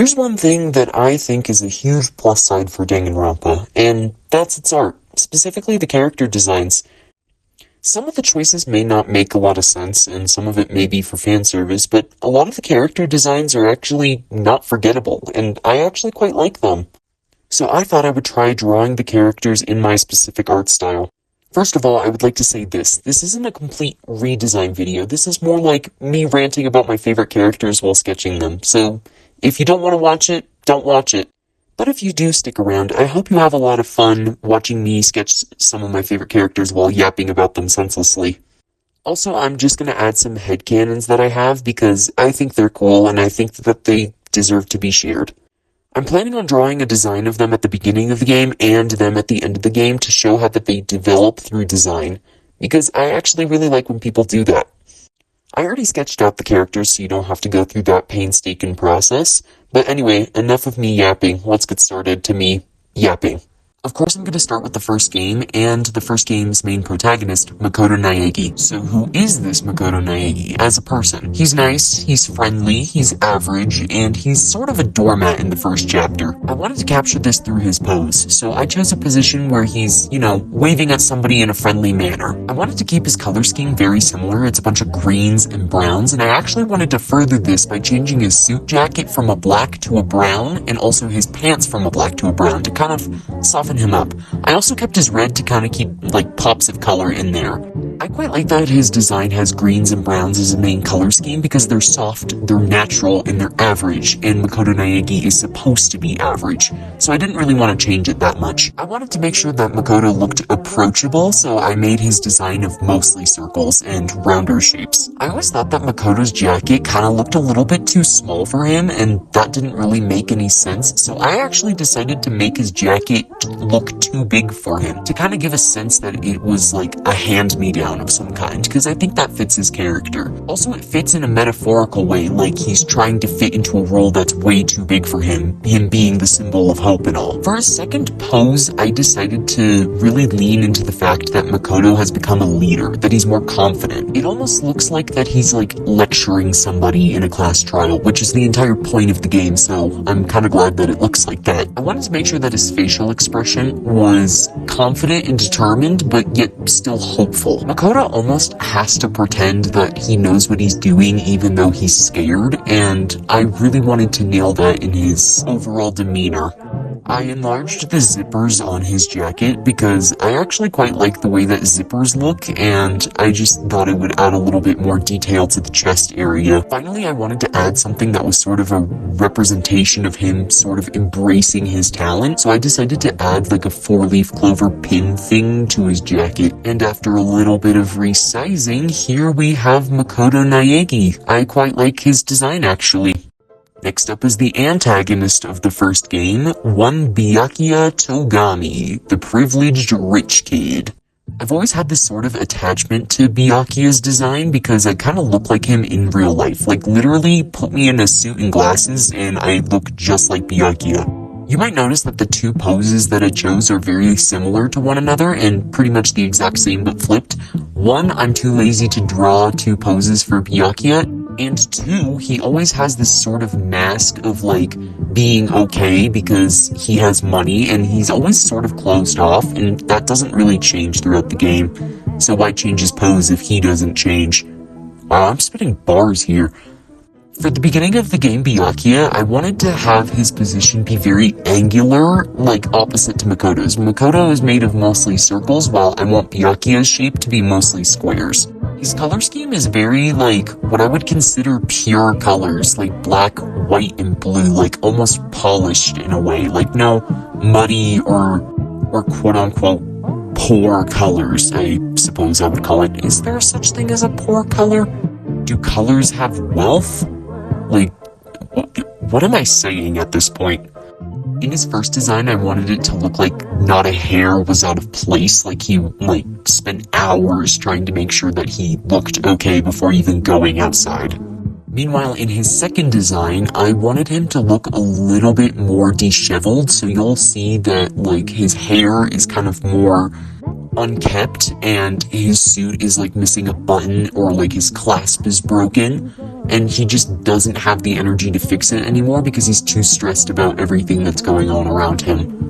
There's one thing that I think is a huge plus side for Danganronpa, and that's its art, specifically the character designs. Some of the choices may not make a lot of sense, and some of it may be for fan service, but a lot of the character designs are actually not forgettable, and I actually quite like them. So I thought I would try drawing the characters in my specific art style. First of all, I would like to say this. This isn't a complete redesign video. This is more like me ranting about my favorite characters while sketching them. So, if you don't want to watch it, don't watch it. But if you do stick around, I hope you have a lot of fun watching me sketch some of my favorite characters while yapping about them senselessly. Also, I'm just going to add some headcanons that I have because I think they're cool and I think that they deserve to be shared. I'm planning on drawing a design of them at the beginning of the game and them at the end of the game to show how that they develop through design, because I actually really like when people do that. I already sketched out the characters so you don't have to go through that painstaking process, but anyway, enough of me yapping, let's get started to me yapping. Of course, I'm going to start with the first game, and the first game's main protagonist, Makoto Naegi. So who is this Makoto Naegi as a person? He's nice, he's friendly, he's average, and he's sort of a doormat in the first chapter. I wanted to capture this through his pose, so I chose a position where he's, waving at somebody in a friendly manner. I wanted to keep his color scheme very similar. It's a bunch of greens and browns, and I actually wanted to further this by changing his suit jacket from a black to a brown, and also his pants from a black to a brown to kind of soften him up. I also kept his red to kind of keep, pops of color in there. I quite like that his design has greens and browns as a main color scheme because they're soft, they're natural, and they're average, and Makoto Naegi is supposed to be average, so I didn't really want to change it that much. I wanted to make sure that Makoto looked approachable, so I made his design of mostly circles and rounder shapes. I always thought that Makoto's jacket kind of looked a little bit too small for him, and that didn't really make any sense, so I actually decided to make his jacket look too big for him, to kind of give a sense that it was like a hand-me-down of some kind, because I think that fits his character. Also, it fits in a metaphorical way, like he's trying to fit into a role that's way too big for him being the symbol of hope and all. For his second pose, I decided to really lean into the fact that Makoto has become a leader, that he's more confident. It almost looks like that he's lecturing somebody in a class trial, which is the entire point of the game, so I'm kind of glad that it looks like that. I wanted to make sure that his facial expression was confident and determined, but yet still hopeful. Makoto almost has to pretend that he knows what he's doing even though he's scared, and I really wanted to nail that in his overall demeanor. I enlarged the zippers on his jacket because I actually quite like the way that zippers look, and I just thought it would add a little bit more detail to the chest area. Finally, I wanted to add something that was sort of a representation of him sort of embracing his talent, so I decided to add a 4-leaf clover pin thing to his jacket. And after a little bit of resizing, here we have Makoto Naegi. I quite like his design actually. Next up is the antagonist of the first game, one Byakuya Togami, the privileged rich kid. I've always had this sort of attachment to Byakuya's design because I kind of look like him in real life. Literally, put me in a suit and glasses and I look just like Byakuya. You might notice that the two poses that I chose are very similar to one another and pretty much the exact same but flipped. One, I'm too lazy to draw two poses for Byakuya, and two, he always has this sort of mask of being okay because he has money and he's always sort of closed off, and that doesn't really change throughout the game. So why change his pose if he doesn't change? Wow, I'm spitting bars here. For the beginning of the game Byakuya, I wanted to have his position be very angular, opposite to Makoto's. Makoto is made of mostly circles, while I want Byakuya's shape to be mostly squares. His color scheme is very, what I would consider pure colors, black, white, and blue, almost polished in a way, no muddy or quote-unquote poor colors, I suppose I would call it. Is there such thing as a poor color? Do colors have wealth? What am I saying at this point? In his first design, I wanted it to look like not a hair was out of place, he, spent hours trying to make sure that he looked okay before even going outside. Meanwhile, in his second design, I wanted him to look a little bit more disheveled, so you'll see that, his hair is kind of more unkept, and his suit is, missing a button, or, his clasp is broken. and he just doesn't have the energy to fix it anymore because he's too stressed about everything that's going on around him.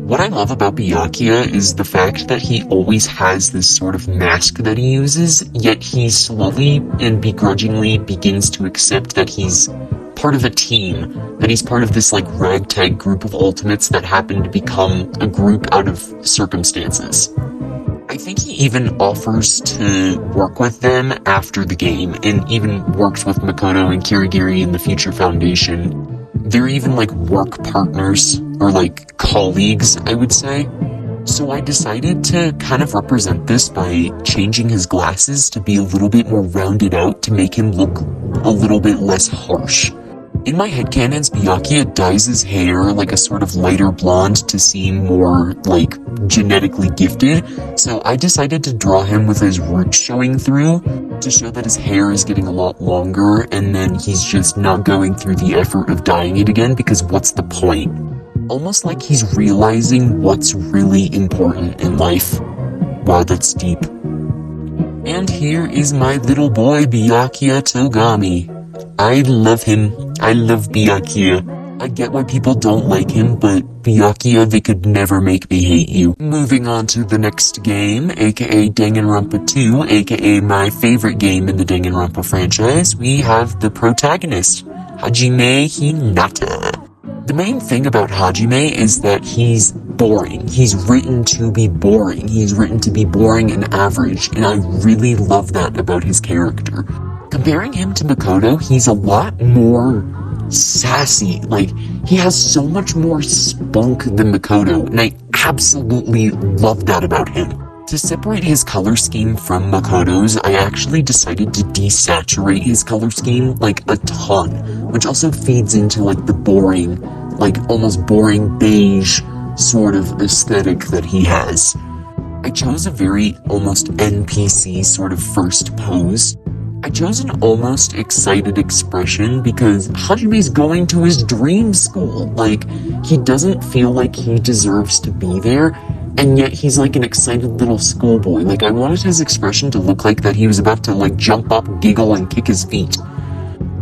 What I love about Byakuya is the fact that he always has this sort of mask that he uses, yet he slowly and begrudgingly begins to accept that he's part of a team, that he's part of this like ragtag group of ultimates that happen to become a group out of circumstances. I think he even offers to work with them after the game, and even works with Makoto and Kirigiri in the Future Foundation. They're even like work partners, or like colleagues, I would say. So I decided to kind of represent this by changing his glasses to be a little bit more rounded out to make him look a little bit less harsh. In my headcanons, Byakuya dyes his hair like a sort of lighter blonde to seem more, like, genetically gifted, so I decided to draw him with his roots showing through, to show that his hair is getting a lot longer, and then he's just not going through the effort of dyeing it again, because what's the point? Almost like he's realizing what's really important in life. Wow, that's deep. And here is my little boy, Byakuya Togami. I love him. I love Byakuya. I get why people don't like him, but Byakuya, they could never make me hate you. Moving on to the next game, aka Danganronpa 2, aka my favorite game in the Danganronpa franchise, we have the protagonist, Hajime Hinata. The main thing about Hajime is that he's boring. He's written to be boring. He's written to be boring and average, and I really love that about his character. Comparing him to Makoto, he's a lot more sassy. Like, he has so much more spunk than Makoto, and I absolutely love that about him. To separate his color scheme from Makoto's, I actually decided to desaturate his color scheme, like, a ton, which also feeds into, like, the boring, like, almost boring beige sort of aesthetic that he has. I chose a very almost NPC sort of first pose. I chose an almost excited expression because Hajime's going to his dream school. Like, he doesn't feel like he deserves to be there, and yet he's like an excited little schoolboy. Like, I wanted his expression to look like that he was about to, like, jump up, giggle, and kick his feet.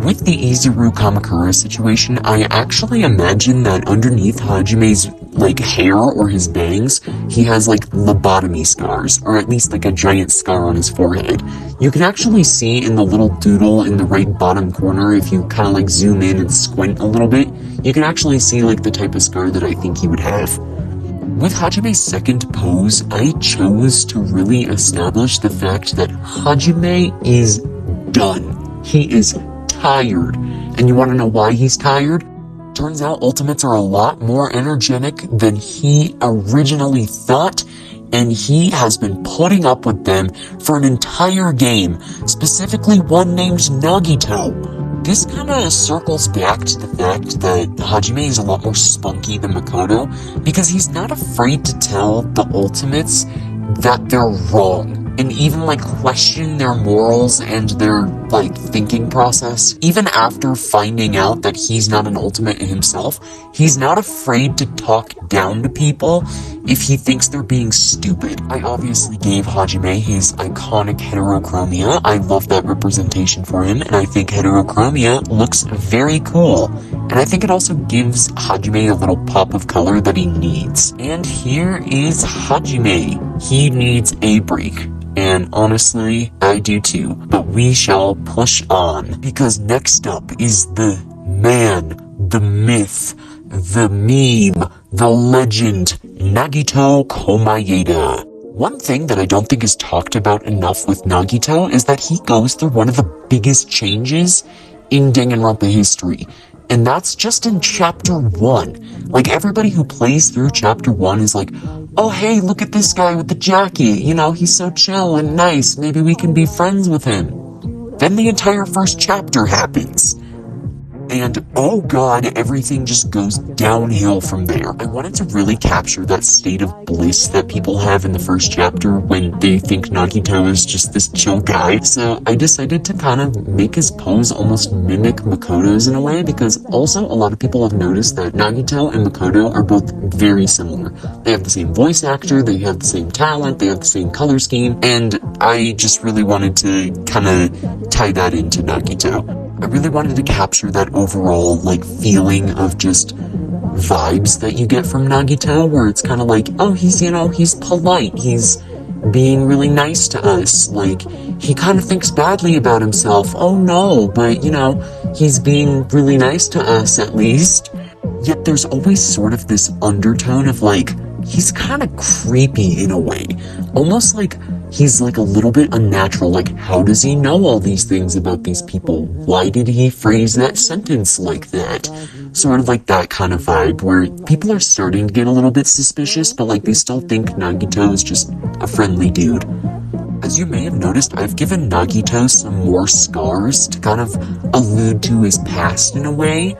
With the Izuru Kamakura situation, I actually imagine that underneath Hajime's, like, hair or his bangs, he has, like, lobotomy scars, or at least, like, a giant scar on his forehead. You can actually see in the little doodle in the right bottom corner, if you kind of, like, zoom in and squint a little bit, you can actually see, like, the type of scar that I think he would have. With Hajime's second pose, I chose to really establish the fact that Hajime is done. He is tired. And you want to know why he's tired? Turns out Ultimates are a lot more energetic than he originally thought, and he has been putting up with them for an entire game, specifically one named Nagito. This kind of circles back to the fact that Hajime is a lot more spunky than Makoto, because he's not afraid to tell the Ultimates that they're wrong, and even, like, question their morals and their, like, thinking process. Even after finding out that he's not an ultimate himself, he's not afraid to talk down to people if he thinks they're being stupid. I obviously gave Hajime his iconic heterochromia. I love that representation for him, and I think heterochromia looks very cool. And I think it also gives Hajime a little pop of color that he needs. And here is Hajime. He needs a break. And honestly, I do too. But we shall push on, because next up is the man, the myth, the meme, the legend, Nagito Komaeda. One thing that I don't think is talked about enough with Nagito is that he goes through one of the biggest changes in Danganronpa history. And that's just in Chapter 1. Like, everybody who plays through Chapter 1 is like, oh hey, look at this guy with the jacket, you know, he's so chill and nice, maybe we can be friends with him. Then the entire first chapter happens. And, oh god, everything just goes downhill from there. I wanted to really capture that state of bliss that people have in the first chapter when they think Nagito is just this chill guy. So I decided to kind of make his pose almost mimic Makoto's in a way, because also a lot of people have noticed that Nagito and Makoto are both very similar. They have the same voice actor, they have the same talent, they have the same color scheme, and I just really wanted to kind of tie that into Nagito. I really wanted to capture that overall, like, feeling of just vibes that you get from Nagito, where it's kind of like, oh, he's polite, he's being really nice to us, like, he kind of thinks badly about himself, oh no, but, he's being really nice to us, at least. Yet there's always sort of this undertone of, like, he's kind of creepy in a way. Almost like he's, like, a little bit unnatural. Like, how does he know all these things about these people? Why did he phrase that sentence like that? Sort of like that kind of vibe, where people are starting to get a little bit suspicious, but, like, they still think Nagito is just a friendly dude. As you may have noticed, I've given Nagito some more scars to kind of allude to his past in a way.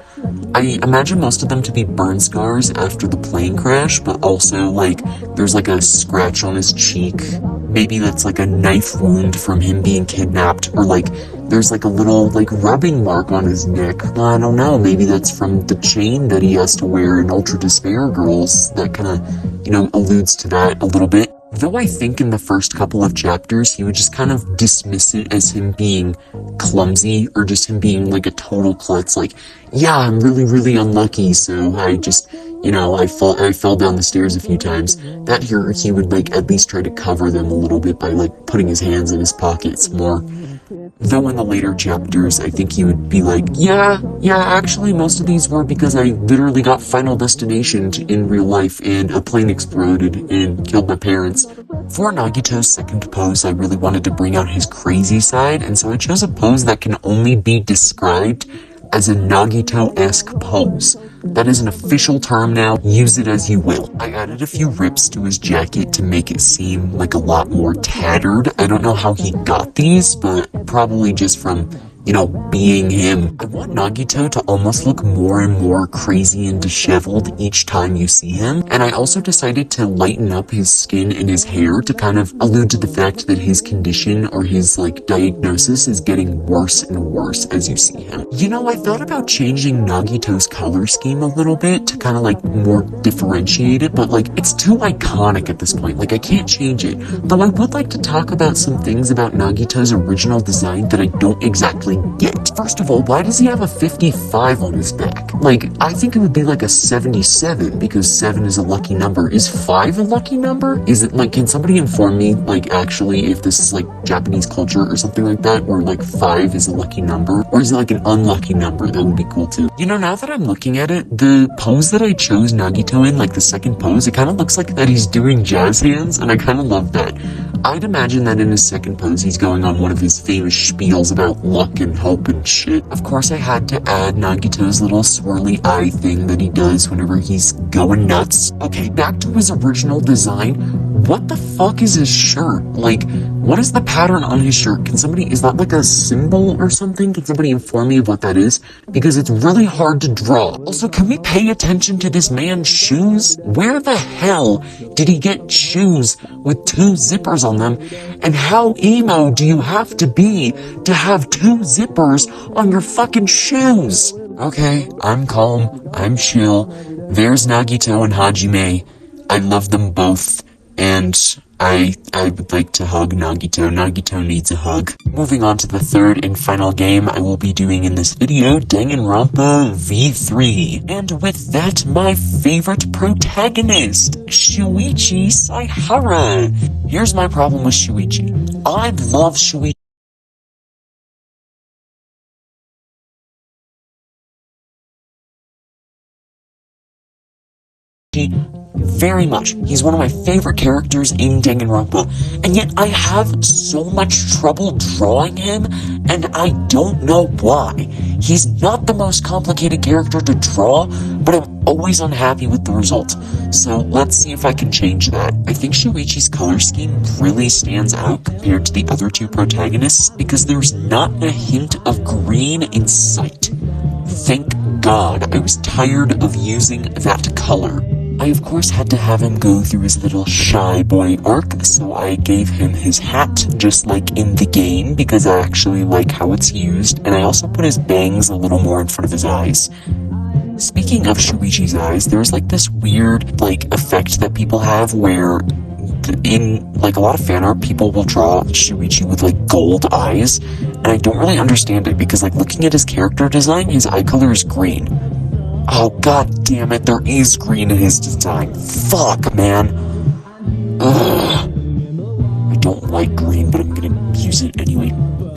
I imagine most of them to be burn scars after the plane crash, but also, like, there's like a scratch on his cheek. Maybe that's like a knife wound from him being kidnapped, or like, there's like a little, like, rubbing mark on his neck. I don't know, maybe that's from the chain that he has to wear in Ultra Despair Girls. That kind of, alludes to that a little bit. Though I think in the first couple of chapters, he would just kind of dismiss it as him being clumsy, or just him being like a total klutz, like, yeah, I'm really, really unlucky, so I just, I fell down the stairs a few times. That here, he would, like, at least try to cover them a little bit by, like, putting his hands in his pockets more. Though in the later chapters, I think he would be like, yeah, actually most of these were because I literally got Final Destination in real life and a plane exploded and killed my parents. For Nagito's second pose, I really wanted to bring out his crazy side, and so I chose a pose that can only be described as a Nagito-esque pose. That is an official term now, use it as you will. I added a few rips to his jacket to make it seem like a lot more tattered. I don't know how he got these, but probably just from, being him. I want Nagito to almost look more and more crazy and disheveled each time you see him, and I also decided to lighten up his skin and his hair to kind of allude to the fact that his condition or his, like, diagnosis is getting worse and worse as you see him. I thought about changing Nagito's color scheme a little bit to kind of, like, more differentiate it, but, like, it's too iconic at this point. Like, I can't change it. Though I would like to talk about some things about Nagito's original design that I don't exactly get. First of all, why does he have a 55 on his back? Like, I think it would be like a 77, because 7 is a lucky number. Is 5 a lucky number? Is it, like, can somebody inform me, like, actually, if this is, like, Japanese culture or something like that, or, like, 5 is a lucky number? Or is it, like, an unlucky number? That would be cool, too. Now that I'm looking at it, the pose that I chose Nagito in, like, the second pose, it kind of looks like that he's doing jazz hands, and I kind of love that. I'd imagine that in his second pose, he's going on one of his famous spiels about luck and hope and shit. Of course, I had to add Nagito's little swirly eye thing that he does whenever he's going nuts. Okay, back to his original design. What the fuck is his shirt? Like, what is the pattern on his shirt? Is that like a symbol or something? Can somebody inform me of what that is? Because it's really hard to draw. Also, can we pay attention to this man's shoes? Where the hell did he get shoes with 2 zippers on them? And how emo do you have to be to have 2 zippers on your fucking shoes? Okay, I'm calm, I'm chill. There's Nagito and Hajime. I love them both, and I would like to hug Nagito. Nagito needs a hug. Moving on to the third and final game I will be doing in this video, Danganronpa V3. And with that, my favorite protagonist, Shuichi Saihara. Here's my problem with Shuichi. I love Shuichi very much. He's one of my favorite characters in Danganronpa, and yet I have so much trouble drawing him, and I don't know why. He's not the most complicated character to draw, but I'm always unhappy with the result. So let's see if I can change that. I think Shuichi's color scheme really stands out compared to the other 2 protagonists because there's not a hint of green in sight. Thank God, I was tired of using that color. I of course had to have him go through his little shy boy arc, so I gave him his hat, just like in the game, because I actually like how it's used, and I also put his bangs a little more in front of his eyes. Speaking of Shuichi's eyes, there's like this weird, like, effect that people have where in, like, a lot of fan art, people will draw Shuichi with, like, gold eyes, and I don't really understand it, because, like, looking at his character design, his eye color is green. Oh, god damn it, there is green in his design. Fuck, man. Ugh. I don't like green, but I'm gonna use it anyway.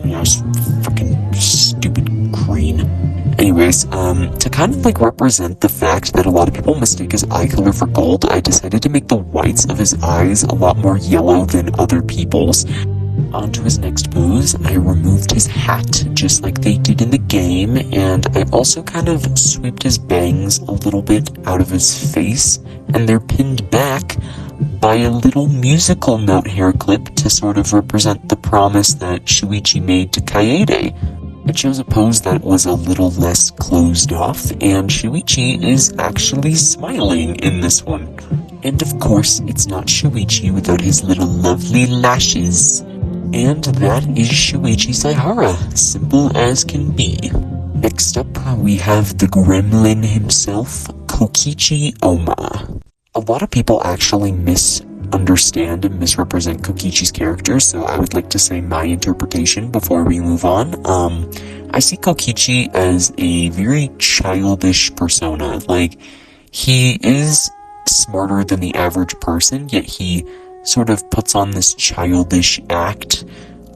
Yeah, it's fucking stupid green. Anyways, to kind of like represent the fact that a lot of people mistake his eye color for gold, I decided to make the whites of his eyes a lot more yellow than other people's. On to his next pose, I removed his hat, just like they did in the game, and I also kind of swept his bangs a little bit out of his face, and they're pinned back by a little musical note hair clip to sort of represent the promise that Shuichi made to Kaede. I chose a pose that was a little less closed off, and Shuichi is actually smiling in this one. And of course, it's not Shuichi without his little lovely lashes. And that is Shuichi Saihara, simple as can be. Next up, we have the gremlin himself, Kokichi Oma. A lot of people actually misunderstand and misrepresent Kokichi's character, so I would like to say my interpretation before we move on. I see Kokichi as a very childish persona. Like, he is smarter than the average person, yet he sort of puts on this childish act,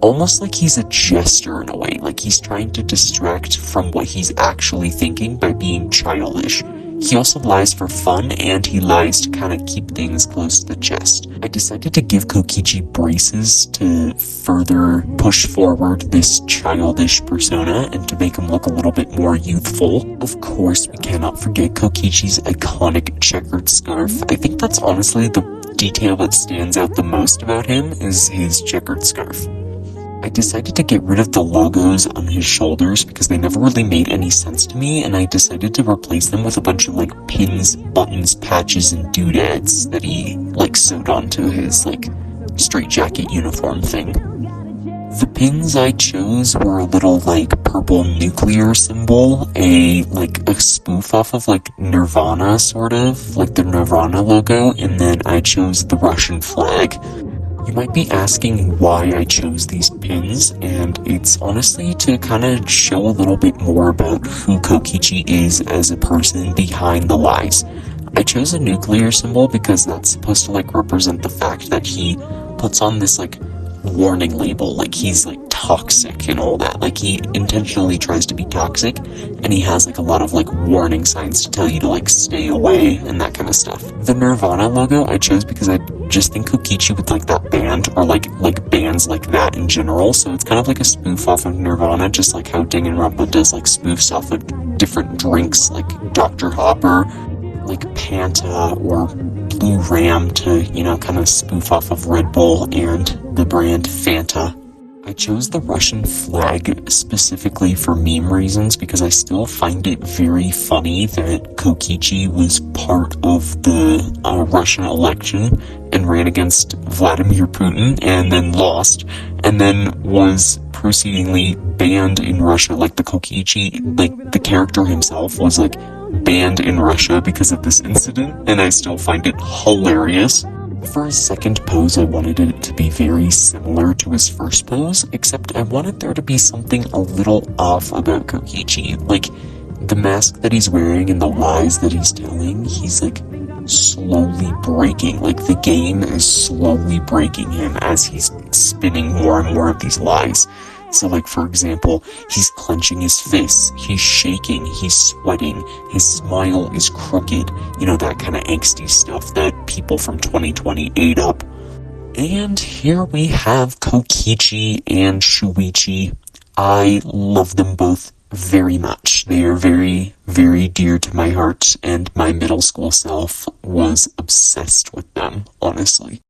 almost like he's a jester in a way, like he's trying to distract from what he's actually thinking by being childish. He also lies for fun, and he lies to kind of keep things close to the chest. I decided to give Kokichi braces to further push forward this childish persona and to make him look a little bit more youthful. Of course, we cannot forget Kokichi's iconic checkered scarf. I think that's honestly the detail that stands out the most about him is his checkered scarf. I decided to get rid of the logos on his shoulders because they never really made any sense to me, and I decided to replace them with a bunch of like pins, buttons, patches, and doodads that he like sewed onto his like straitjacket uniform thing. The pins I chose were a little like purple nuclear symbol, a spoof off of like Nirvana sort of, like the Nirvana logo, and then I chose the Russian flag. You might be asking why I chose these pins, and it's honestly to kind of show a little bit more about who Kokichi is as a person behind the lies. I chose a nuclear symbol because that's supposed to like represent the fact that he puts on this like warning label, like he's like toxic and all that, like he intentionally tries to be toxic, and he has like a lot of like warning signs to tell you to like stay away and that kind of stuff. The Nirvana logo I chose because I just think Kokichi would like that band, or like bands like that in general, so it's kind of like a spoof off of Nirvana, just like how Danganronpa does like spoofs off of different drinks like Dr. Hopper, like Panta or Blue Ram to, you know, kind of spoof off of Red Bull and the brand Fanta. I chose the Russian flag specifically for meme reasons because I still find it very funny that Kokichi was part of the Russian election and ran against Vladimir Putin and then lost, and then was proceedingly banned in Russia. Like the Kokichi, like the character himself was like banned in Russia because of this incident, and I still find it hilarious. For his second pose, I wanted it to be very similar to his first pose, except I wanted there to be something a little off about Kokichi. Like, the mask that he's wearing and the lies that he's telling, he's like slowly breaking. Like, the game is slowly breaking him as he's spinning more and more of these lies. So, like, for example, he's clenching his fists, he's shaking, he's sweating, his smile is crooked, you know, that kind of angsty stuff that people from 2020 ate up. And here we have Kokichi and Shuichi. I love them both very much. They are very, very dear to my heart, and my middle school self was obsessed with them, honestly.